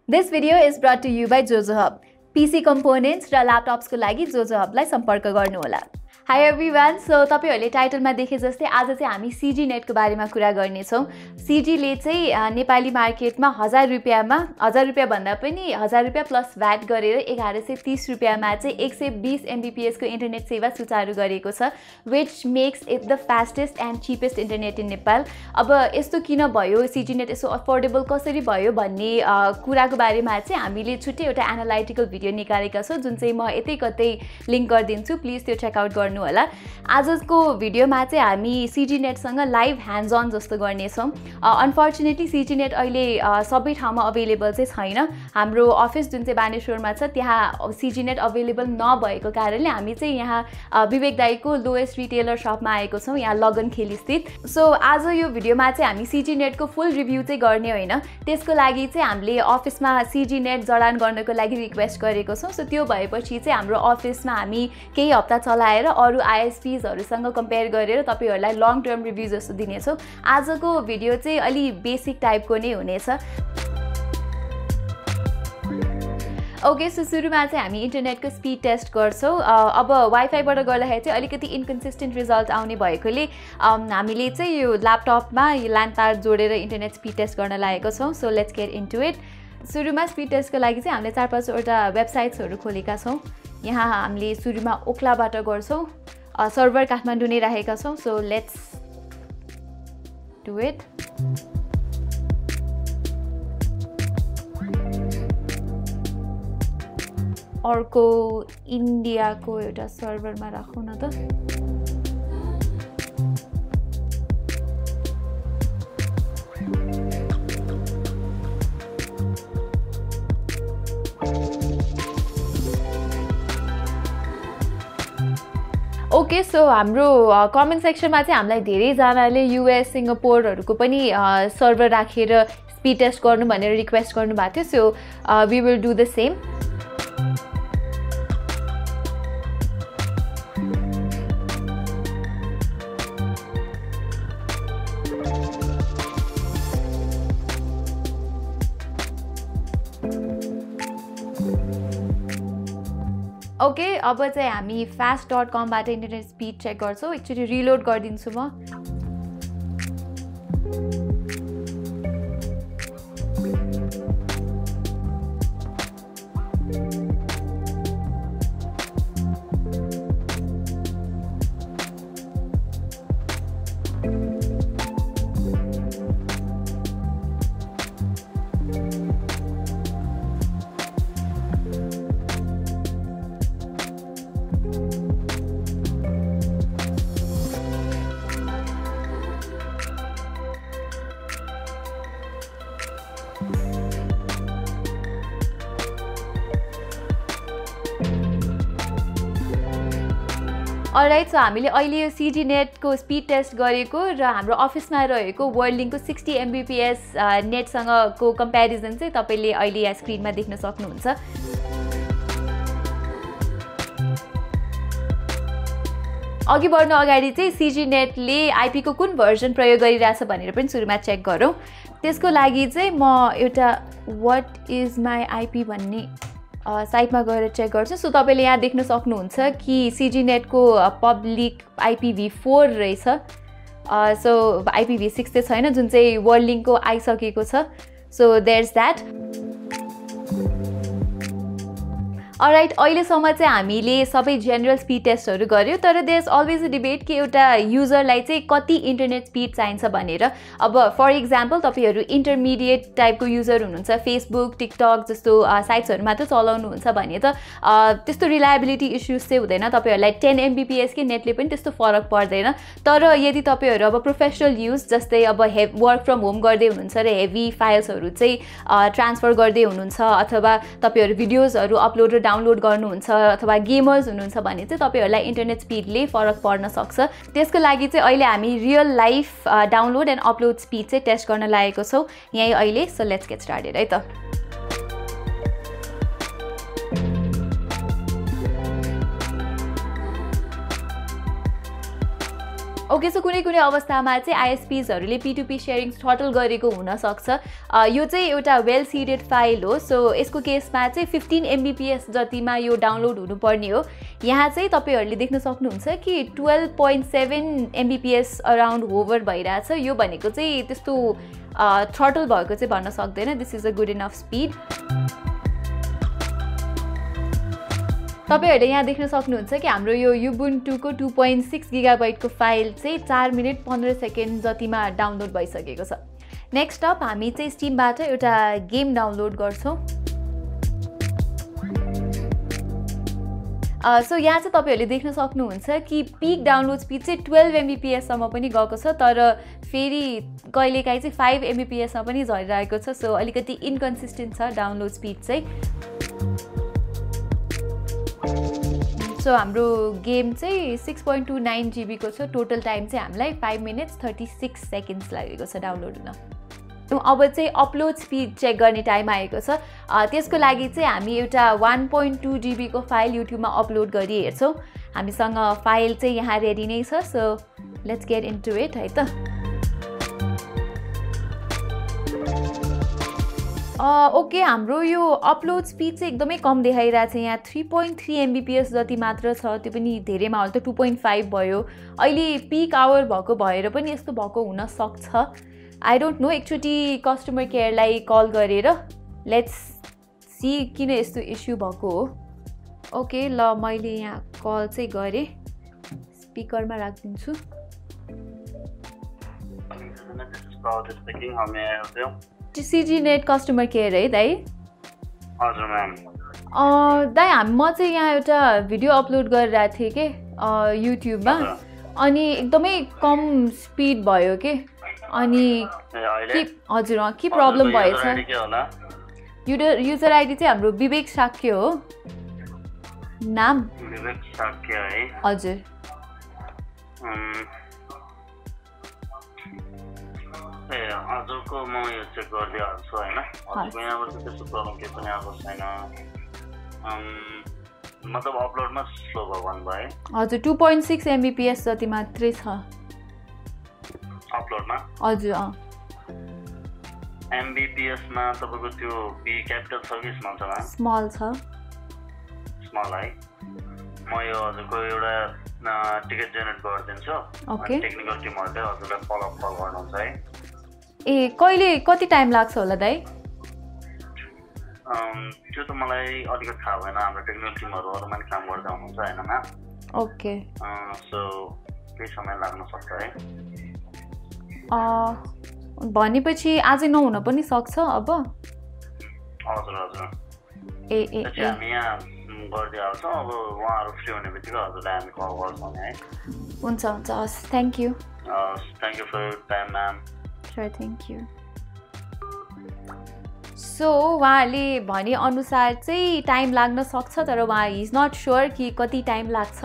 This video is brought to you by Jojo Hub. PC components र laptops को लागि Jojo Hub लाई सम्पर्क गर्नु होला. Hi everyone, so तपाईहरुले टाइटलमा देखे जस्तै आज चाहिँ हामी CG नेट को बारेमा कुरा गर्ने छौं. CG ले चाहिँ नेपाली मार्केटमा 1000 रुपैयाँमा 1000 रुपैयाँ भन्दा पनि 1000 रुपैयाँ प्लस भ्याट गरेर 1130 रुपैयाँमा चाहिँ 120 Mbps को इन्टरनेट सेवा सुचारु गरेको छ, which makes it the fastest and cheapest internet in Nepal. अब यस्तो किन भयो, CG नेट यसो अफोर्डेबल कसरी भयो भन्ने कुराको बारेमा चाहिँ हामीले छुट्टै एउटा एनालाइटिकल भिडियो निकालेका छौं, जुन चाहिँ म यतै कतै लिंक गर्दिन्छु, प्लिज त्यो चेक आउट गर्नु होला. आजको भिडियोमा चाहिँ हामी CG नेट सँग लाइभ ह्यान्ड्स अन जस्तो गर्ने छौं. अनफर्चुनेटली CG नेट अहिले सबै ठाउँमा अवेलेबल चाहिँ छैन. हाम्रो अफिस जुन चाहिँ बानेश्वरमा छ त्यहाँ CG नेट अवेलेबल नभएको कारणले हामी चाहिँ यहाँ विवेक दाइको लोएस्ट रिटेलर शपमा आएको छौं, यहाँ लगन खेली स्थित. सो आज यो भिडियोमा चाहिँ हामी CG नेट को फुल रिभ्यू चाहिँ गर्ने होइन, त्यसको लागि चाहिँ हामीले अफिसमा CG नेट जडान गर्नको लागि रिक्वेस्ट गरेको छौं. सो त्यो भएपछि चाहिँ हाम्रो अफिसमा हामी केही हप्ता चलाएर अरु ISPs हरुसँग कम्पेयर गरेर तपाईहरुलाई लङ टर्म रिभ्यू जस्तो दिनेछौं. आजको भिडियो चाहिँ अलि बेसिक टाइपको नै हुनेछ. ओके, सो सुरुमा चाहिँ हामी इन्टरनेटको स्पीड टेस्ट गर्छौं. अब वाइफाईबाट गर्दाखेरि चाहिँ अलिकति इन्कन्सिस्टेन्ट रिजल्ट आउने भएकोले हामीले चाहिँ यो ल्यापटपमा यो ल्यान तार जोडेर इन्टरनेट स्पीड टेस्ट गर्न लागेको छौं. So let's get into it. सुरुमा स्पीड टेस्टको लागि चाहिँ हामीले 4-5 वटा वेबसाइट्सहरु खोलेका छौं. यहाँ हामीले सुरुमा ओक्लाबाट गर्छौं. सर्भर काठमाडौँ नै राखेका छौं. So let's do it. अर्को इन्डियाको एउटा सर्भरमा राखौँ न त. ओके, सो हाम्रो कमेन्ट सेक्सनमा चाहिँ हामीलाई धेरै जनाले US सिंगापुरहरुको पनि सर्भर राखेर स्पीड टेस्ट गर्नु भनेर रिक्वेस्ट गर्नु भएको थियो. So we will do the same. Okay, अब चाहिँ हामी fast.com बाट इन्टरनेट स्पीड चेक गर्छौं. एकचोटी रिलोड गर्दिन्छु म. अलराइट, सो हामीले अहिले यो CG नेट को स्पीड टेस्ट गरेको र हाम्रो अफिसमा रहेको वर्ल्डलिंक को 60 Mbps नेटसँग को कम्प्यारिजन चाहिँ तपाईले अहिले यहाँ स्क्रिनमा देख्न सक्नुहुन्छ. अघि बढ्नु अगाडि चाहिँ CG नेटले IP को कुन भर्जन प्रयोग गरिरहेछ भनेर पनि सुरुमा चेक गरौँ. त्यसको लागि चाहिँ म एउटा व्हाट इज माई IP भन्ने साइटमा गएर चेक गर्छु. सो तपाईले यहाँ देख्न सक्नुहुन्छ कि CG नेट को पब्लिक IPv4 रहेछ. सो IPv6 चाहिँ छैन, जुन चाहिँ वर्ल्डलिंक को आइसकेको छ. So there's that. अलराइट, अहिलेसम्म चाहिँ हामीले सबै जेनरल स्पीड टेस्टहरु गर्यौं, तर there is always a debate कि एउटा युजरलाई चाहिँ कति इन्टरनेट स्पीड चाहिन्छ भनेर. अब फर एक्जाम्पल तपाईहरु इन्टरमिडिएट टाइपको युजर हुनुहुन्छ, फेसबुक टिकटक जस्तो साइट्सहरु मात्र चलाउनुहुन्छ भने त त्यस्तो रिलायबिलिटी इश्यूज चाहिँ हुँदैन. तपाईहरुलाई 10 Mbps के नेटले पनि त्यस्तो फरक पर्दैन. तर यदि तपाईहरु अब प्रोफेसनल युज जस्तै अब वर्क फ्रम होम गर्दै हुनुहुन्छ र हेभी फाइल्सहरु चाहिँ ट्रान्सफर गर्दै हुनुहुन्छ, अथवा तपाईहरु भिडियोजहरु अपलोड र डाउनलोड गर्नुहुन्छ, अथवा गेमर्स हुनुहुन्छ भने चाहिँ तपाईहरुलाई इन्टरनेट स्पीडले फरक पर्न सक्छ. त्यसको लागि चाहिँ अहिले हामी real life download and upload speed चाहिँ टेस्ट गर्न लागेको छौं यही अहिले. सो लेट्स गेट स्टार्टेड है त. ओके, सो कुनै कुनै अवस्थामा चाहिँ आइएसपीजहरूले P2P सेयरिङ थ्रटल गरेको हुनसक्छ। यो चाहिँ एउटा वेल सिडेड फाइल हो। सो यसको केसमा चाहिँ 15 MBPS जतिमा यो डाउनलोड हुनुपर्ने हो। यहाँ चाहिँ तपाईँहरूले देख्न सक्नुहुन्छ कि 12.7 MBPS अराउन्ड होभर भइरहेछ। यो भनेको चाहिँ त्यस्तो थ्रटल भएको चाहिँ भन्न सक्दैन। This is a good enough speed. तपाईहरुले यहाँ देख्न सक्नुहुन्छ कि हाम्रो यो Ubuntu को 2.6 GB को फाइल चाहिँ 4 मिनेट 15 सेकेन्ड जतिमा डाउनलोड भइसकेको छ। नेक्स्ट अप हामी चाहिँ स्टिमबाट एउटा गेम डाउनलोड गर्छौं। सो यहाँ चाहिँ तपाईहरुले देख्न सक्नुहुन्छ कि पीक डाउनलोड स्पिड चाहिँ 12 MBPS सम्म पनि गएको छ, तर फेरि कहिलेकाहीँ चाहिँ 5 MBPS सम्म पनि झरिरहेको छ। सो अलिकति इन्कन्सिस्टेन्ट छ डाउनलोड स्पिड चाहिँ। सो हाम्रो गेम चाहिँ 6.29 GB को छ। टोटल टाइम चाहिँ हामीलाई 5 मिनट्स 36 सेकेन्ड्स लागेको छ डाउनलोड हुन। अब चाहिँ अपलोड स्पिड चेक गर्ने टाइम आएको छ। त्यसको लागि चाहिँ हामी एउटा 1.2 GB को फाइल युट्युबमा अपलोड गरी हेर्छौँ। हामीसँग फाइल चाहिँ यहाँ रेडी नै छ। So let's get into it है त। ओके, हाम्रो यो अपलोड स्पिड चाहिँ एकदमै कम देखाइरहेको छ। यहाँ 3.3 MBPS जति मात्र छ, त्यो पनि धेरैमा होला त 2.5 भयो। अहिले पिक आवर भएको भएर पनि यस्तो भएको हुन सक्छ। आई डोन्ट नो, एकचोटि कस्टमर केयरलाई कल गरेर लेट्स सी किन यस्तो इस्यु भएको हो। ओके ल, मैले यहाँ कल चाहिँ गरेँ, स्पिकरमा राखिदिन्छु। CG नेट कस्टमर केयर है दाइ? हजुर म्याम। दाइ म चाहिँ यहाँ एउटा भिडियो अपलोड गरिरहेको थिएँ कि युट्युबमा, अनि एकदमै कम स्पिड भयो के। अनि हजुर के प्रब्लम भएछ? युजर आइडी चाहिँ हाम्रो विवेक साक्य हो नाम। विवेक साक्य है? हजुर। हजुरको म यो चेक गरिदिइहाल्छु होइन। हजुरको यहाँबाट त्यस्तो प्रब्लम केही पनि आएको छैन। मतलब अपलोडमा स्लो भयो भन्नुभयो? हजुर, 2.6 MBPS जति मात्रै छ अपलोडमा। हजुर। MBPS मा तपाईँको त्यो पी क्यापिटल छ कि स्मल छ? स्मल छ। स्मल है। म यो हजुरको एउटा टिकट जेनेरेट गरिदिन्छु। ओके। टेक्निकल टिमहरूले हजुरलाई फलोअप कल गर्नुहुन्छ है। ए, कहिले कति टाइम लाग्छ होला दाइ? त्यो त मलाई अलिकति थाहा भएन। हाम्रो टेक्निकल टिमहरू अरूमा पनि काम गर्दै हुनुहुन्छ होइन म्याम। ओके। सो केही समय लाग्न सक्छ है। भनेपछि आजै नहुन पनि सक्छ अब? हजुर हजुर। हामी यहाँ गरिदिइहाल्छौँ। अब उहाँहरू फ्री हुने बित्तिकै हजुरलाई हामी कल गर्छौँ है। हुन्छ हुन्छ, हस्, thank you. Thank you for your time ma'am. Sure, thank you. So उहाँले भने अनुसार चाहिँ टाइम लाग्न सक्छ, तर उहाँ इज नट स्योर कि कति टाइम लाग्छ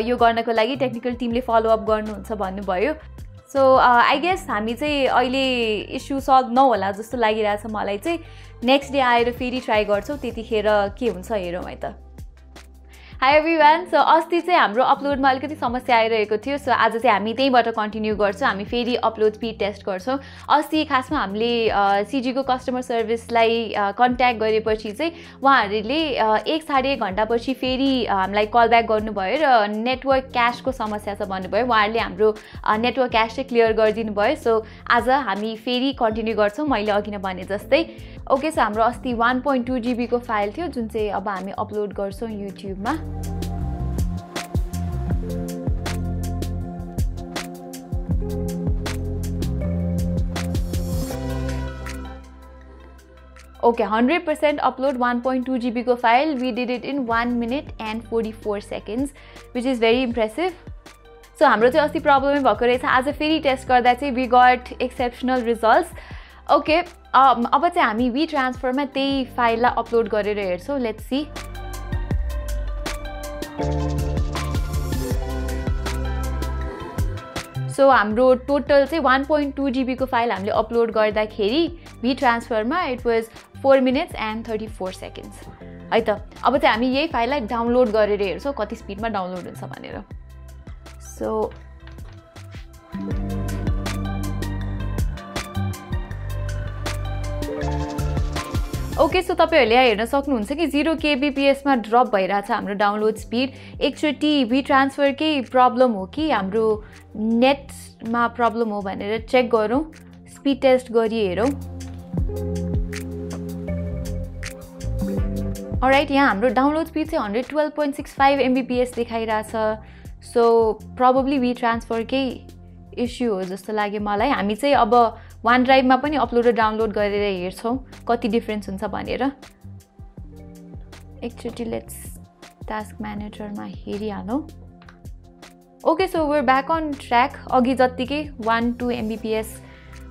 यो गर्नको लागि। टेक्निकल टिमले फलोअप गर्नुहुन्छ भन्नुभयो। सो आई गेस हामी चाहिँ अहिले इस्यु सल्भ नहोला जस्तो लागिरहेछ मलाई चाहिँ। नेक्स्ट डे आएर फेरि ट्राई गर्छौँ, त्यतिखेर के हुन्छ हेरौँ है त। High everyone. सो अस्ति चाहिँ हाम्रो अपलोडमा अलिकति समस्या आइरहेको थियो। सो आज चाहिँ हामी त्यहीँबाट कन्टिन्यू गर्छौँ। हामी फेरि अपलोड स्पिड टेस्ट गर्छौँ। अस्ति खासमा हामीले सिजीको कस्टमर सर्भिसलाई कन्ट्याक्ट गरेपछि चाहिँ उहाँहरूले 1-1.5 घन्टापछि फेरि हामीलाई कल ब्याक गर्नुभयो र नेटवर्क क्यासको समस्या छ भन्नुभयो। उहाँहरूले हाम्रो नेटवर्क क्यास चाहिँ क्लियर गरिदिनु भयो। सो आज हामी फेरि कन्टिन्यू गर्छौँ मैले अघि नै भने जस्तै। ओके, सो हाम्रो अस्ति 1.2 GB को फाइल थियो जुन चाहिँ अब हामी अपलोड गर्छौँ युट्युबमा। Okay, 100% upload 1.2 GB को file. We did it in 1 minute and 44 seconds, which is very impressive. So हाम्रो चाहिँ अस्ति प्रब्लमै भएको रहेछ। आज फेरि टेस्ट गर्दा चाहिँ we got exceptional results. Okay, अब चाहिँ हामी WeTransferमा त्यही फाइललाई अपलोड गरेर हेर्छौँ। Let's see. सो हाम्रो टोटल चाहिँ 1.2 GB को फाइल हामीले अपलोड गर्दाखेरि WeTransferमा it was 4 minutes and 34 seconds है त। अब चाहिँ हामी यही फाइललाई डाउनलोड गरेर हेर्छौँ कति स्पिडमा डाउनलोड हुन्छ भनेर। सो ओके, सो तपाईहरुले हेर्न सक्नुहुन्छ कि 0 kbps मा ड्रप भइरहेछ हाम्रो डाउनलोड स्पिड। एकचोटी वी ट्रान्सफरकै प्रब्लम हो कि हाम्रो नेटमा प्रब्लम हो भनेर चेक गरौँ, स्पिड टेस्ट गरी हेरौँ। अलराइट, यहाँ हाम्रो डाउनलोड स्पिड चाहिँ 112.65 mbps देखाइरहेछ। सो प्रोबेबली वी ट्रान्सफरकै इस्यु हो जस्तो लाग्यो मलाई। हामी चाहिँ अब वान ड्राइभमा पनि अपलोड र डाउनलोड गरेर हेर्छौँ कति डिफ्रेन्स हुन्छ भनेर। एकचोटि लेट्स टास्क म्यानेजरमा हेरिहालौँ। Okay, so we're back on track. अघि जत्तिकै 1-2 mbps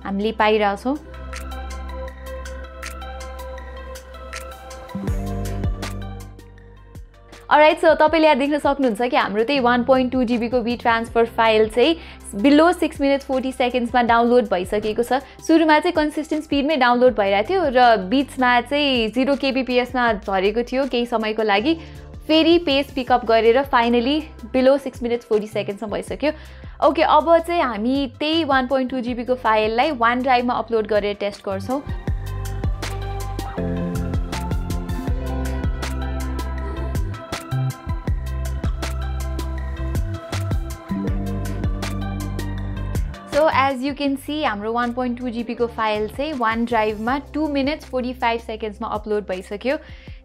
हामीले पाइरहेछौँ। अलराइट, सो तपाईले यहाँ देख्न सक्नुहुन्छ कि हाम्रो त्यही 1.2 GB को वी ट्रान्सफर फाइल चाहिँ बिलो 6 minutes 40 seconds मा डाउनलोड भइसकेको छ। सुरुमा चाहिँ कन्सिस्टेन्ट स्पिडमै डाउनलोड भइरहेको थियो र बिचमा चाहिँ 0 kbps मा झरेको थियो केही समयको लागि, फेरि पेस पिकअप गरेर फाइनली बिलो 6 minutes 40 seconds मा भइसक्यो। ओके, अब चाहिँ हामी त्यही 1.2 GB को फाइललाई वान ड्राइभमा अपलोड गरेर टेस्ट गर्छौँ। So as you can see हाम्रो 1.2 GB को फाइल चाहिँ वान ड्राइभमा 2 minutes 45 seconds मा अपलोड भइसक्यो।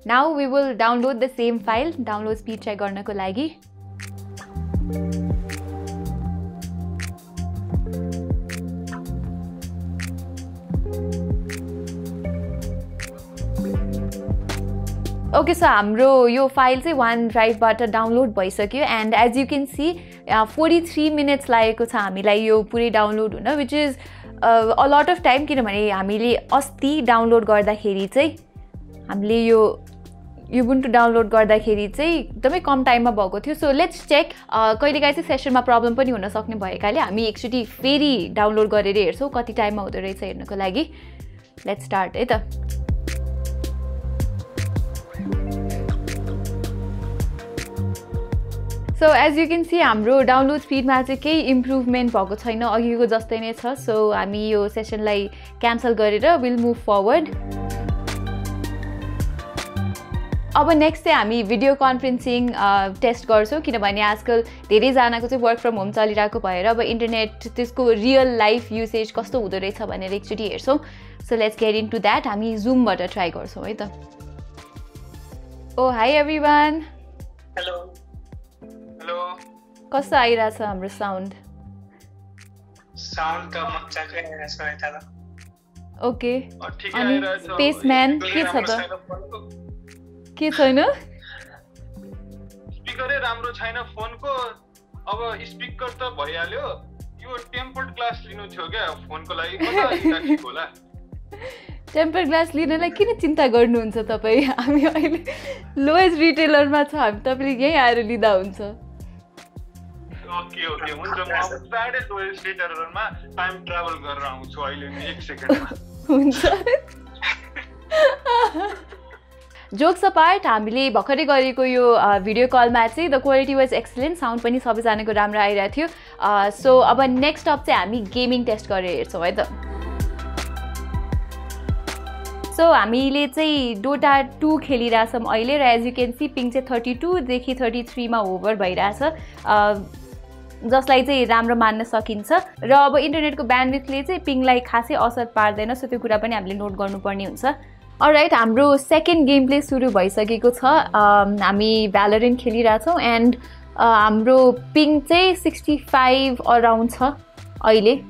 Now we will download the same file download speed check गर्नको लागि। ओके, सो हाम्रो यो फाइल चाहिँ वान ड्राइभबाट डाउनलोड भइसक्यो and as you can see 43 minutes लागेको छ हामीलाई यो पुरै डाउनलोड हुन, which is a lot of time. किनभने हामीले अस्ति डाउनलोड गर्दाखेरि चाहिँ हामीले यो युबुन्टु डाउनलोड गर्दाखेरि चाहिँ एकदमै कम टाइममा भएको थियो। So let's check. कहिलेकाहीँ चाहिँ सेसनमा प्रब्लम पनि हुन सक्ने भएकाले हामी एकचोटि फेरि डाउनलोड गरेर हेर्छौँ कति टाइममा हुँदो रहेछ हेर्नको लागि। लेट्स स्टार्ट है त। So as you can see हाम्रो डाउनलोड स्पिडमा चाहिँ केही इम्प्रुभमेन्ट भएको छैन, अघिको जस्तै नै छ। सो हामी यो सेसनलाई क्यान्सल गरेर विल मुभ फरवर्ड। अब नेक्स्ट चाहिँ हामी भिडियो कन्फरेन्सिङ टेस्ट गर्छौँ, किनभने आजकल धेरैजनाको चाहिँ वर्क फ्रम होम चलिरहेको भएर अब इन्टरनेट त्यसको रियल लाइफ युसेज कस्तो हुँदो रहेछ भनेर एकचोटि हेर्छौँ। So let's get into that. हामी जुमबाट ट्राई गर्छौँ है त। Oh hi everyone. Hello hello, कस्तो आइरहेछ हाम्रो साउन्ड? साउन्ड त मजाकै आइरहेछ यता त। ओके, ठिकै अनि आइरहेछ। स्पेसम्यान के छ त? के छैन? स्पिकरै राम्रो छैन फोनको। अब स्पिकर त भइहाल्यो, यो टेम्पर्ड ग्लास लिनु थियो क्या फोनको लागि, कता लिँदा ठिक होला? टेम्पर ग्लास लिनलाई किन चिन्ता गर्नुहुन्छ तपाईँ? हामी अहिले लोएस्ट रिटेलरमा छ, हामी तपाईँले यहीँ आएर लिँदा हुन्छ। ओके ओके, हुन्छ। म अब प्रायः लोएस्ट रिटेलरमा टाइम ट्राभल गरेर आउँछु अहिले 1 सेकेन्डमा। हुन्छ। जोक्स अपार्ट, हामीले भर्खरै गरेको यो भिडियो कलमा चाहिँ the quality was excellent, sound पनि सबैजनाको राम्रो आइरहेको थियो। सो अब नेक्स्ट अप चाहिँ हामी गेमिङ टेस्ट गरेर हेर्छौँ है त। सो हामीले चाहिँ डोटा 2 खेलिरहेछौँ अहिले र एज यू क्यान सी पिङ चाहिँ 32 देखि 33 मा होभर भइरहेछ, जसलाई चाहिँ राम्रो मान्न सकिन्छ। र अब इन्टरनेटको ब्यान्डविड्थले चाहिँ पिङलाई खासै असर पार्दैन, सो त्यो कुरा पनि हामीले नोट गर्नुपर्ने हुन्छ। अलराइट, हाम्रो सेकेन्ड गेम प्ले सुरु भइसकेको छ। हामी भ्यालोरेन्ट खेलिरहेछौँ एन्ड हाम्रो पिङ चाहिँ 65 अराउन्ड छ अहिले।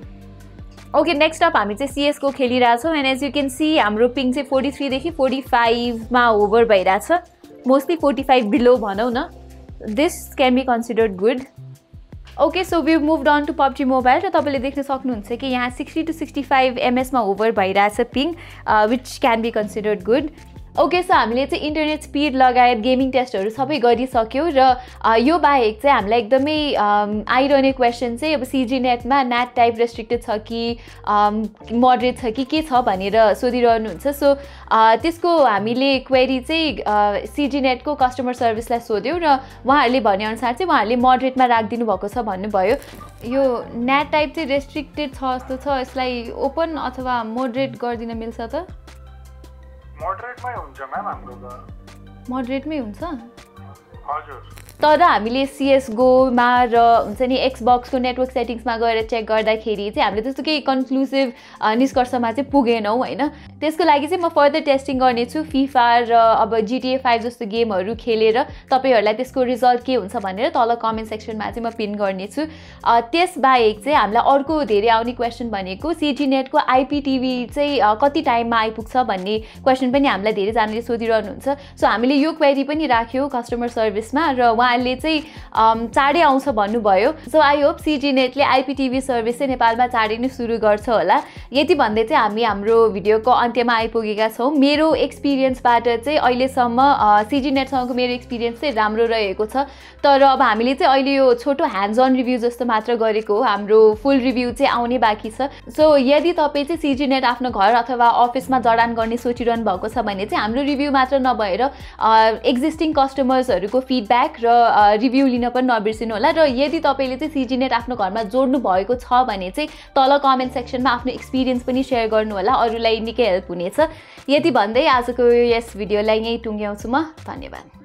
ओके, नेक्स्ट अप हामी चाहिँ सिएसको खेलिरहेछौँ and as you can see हाम्रो पिङ चाहिँ 43 देखि 45 मा ओभर भइरहेछ, मोस्टली 45 बिलो भनौँ न। This can be considered good. Okay, so we moved on to PUBG mobile र तपाईँले देख्न सक्नुहुन्छ कि यहाँ 60 to 65 ms मा ओभर भइरहेछ ping, which can be considered good. Okay, so हामीले चाहिँ इन्टरनेट स्पिड लगायत गेमिङ टेस्टहरू सबै गरिसक्यौँ र यो बाहेक चाहिँ हामीलाई एकदमै आइरहने क्वेसन चाहिँ अब सिजी नेटमा नेट टाइप रेस्ट्रिक्टेड छ कि मोडरेट छ कि के छ भनेर सोधिरहनुहुन्छ। सो त्यसको हामीले क्वेरी चाहिँ सिजी नेटको कस्टमर सर्भिसलाई सोध्यौँ र उहाँहरूले भनेअनुसार चाहिँ उहाँहरूले मोडरेटमा राखिदिनु भएको छ भन्नुभयो। यो नेट टाइप चाहिँ रेस्ट्रिक्टेड छ जस्तो छ, यसलाई ओपन अथवा मोडरेट गरिदिन मिल्छ त? मोडरेटमै हुन्छ म्याम, हाम्रो त मोडरेटमै हुन्छ। हजुर, तर हामीले CS:GO-मा र हुन्छ नि एक्सबक्सको नेटवर्क सेटिङ्समा गएर चेक गर्दाखेरि चाहिँ हामीले त्यस्तो केही कन्क्लुसिभ निष्कर्षमा चाहिँ पुगेनौँ होइन। त्यसको लागि चाहिँ म फर्दर टेस्टिङ गर्नेछु FIFA र अब GTA 5 जस्तो गेमहरू खेलेर तपाईँहरूलाई त्यसको रिजल्ट के हुन्छ भनेर तल कमेन्ट सेक्सनमा चाहिँ म पिन गर्नेछु। त्यसबाहेक चाहिँ हामीलाई अर्को धेरै आउने क्वेसन भनेको सिजी नेटको IPTV चाहिँ कति टाइममा आइपुग्छ भन्ने क्वेसन पनि हामीलाई धेरैजनाले सोधिरहनुहुन्छ। सो हामीले यो क्वेरी पनि राख्यौँ कस्टमर सर्भिसमा र उहाँहरूले चाहिँ चाँडै आउँछ भन्नुभयो। सो आई होप सिजी नेटले IPTV सर्भिस चाहिँ नेपालमा चाँडै नै सुरु गर्छ होला। यति भन्दै चाहिँ हामी हाम्रो भिडियोको अन्त्यमा आइपुगेका छौँ। मेरो एक्सपिरियन्सबाट चाहिँ अहिलेसम्म सिजी नेटसँगको मेरो एक्सपिरियन्स चाहिँ राम्रो रहेको छ। तर अब हामीले चाहिँ अहिले यो छोटो ह्यान्ड्स अन रिभ्यू जस्तो मात्र गरेको हो, हाम्रो फुल रिभ्यू चाहिँ आउने बाँकी छ। सो यदि तपाईँ चाहिँ सिजी नेट आफ्नो घर अथवा अफिसमा जडान गर्ने सोचिरहनु भएको छ भने चाहिँ हाम्रो रिभ्यू मात्र नभएर एक्जिस्टिङ कस्टमर्सहरूको फिडब्याक र रिभ्यू लिन पनि नबिर्सिनु होला। र यदि तपाईँले चाहिँ सिजी नेट आफ्नो घरमा जोड्नु भएको छ भने चाहिँ तल कमेन्ट सेक्सनमा आफ्नो एक्सपिरियन्स पनि सेयर गर्नु होला, अरूलाई निकै हेल्प हुनेछ। यति भन्दै आजको यस भिडियोलाई यहीँ टुङ्ग्याउँछु म। धन्यवाद।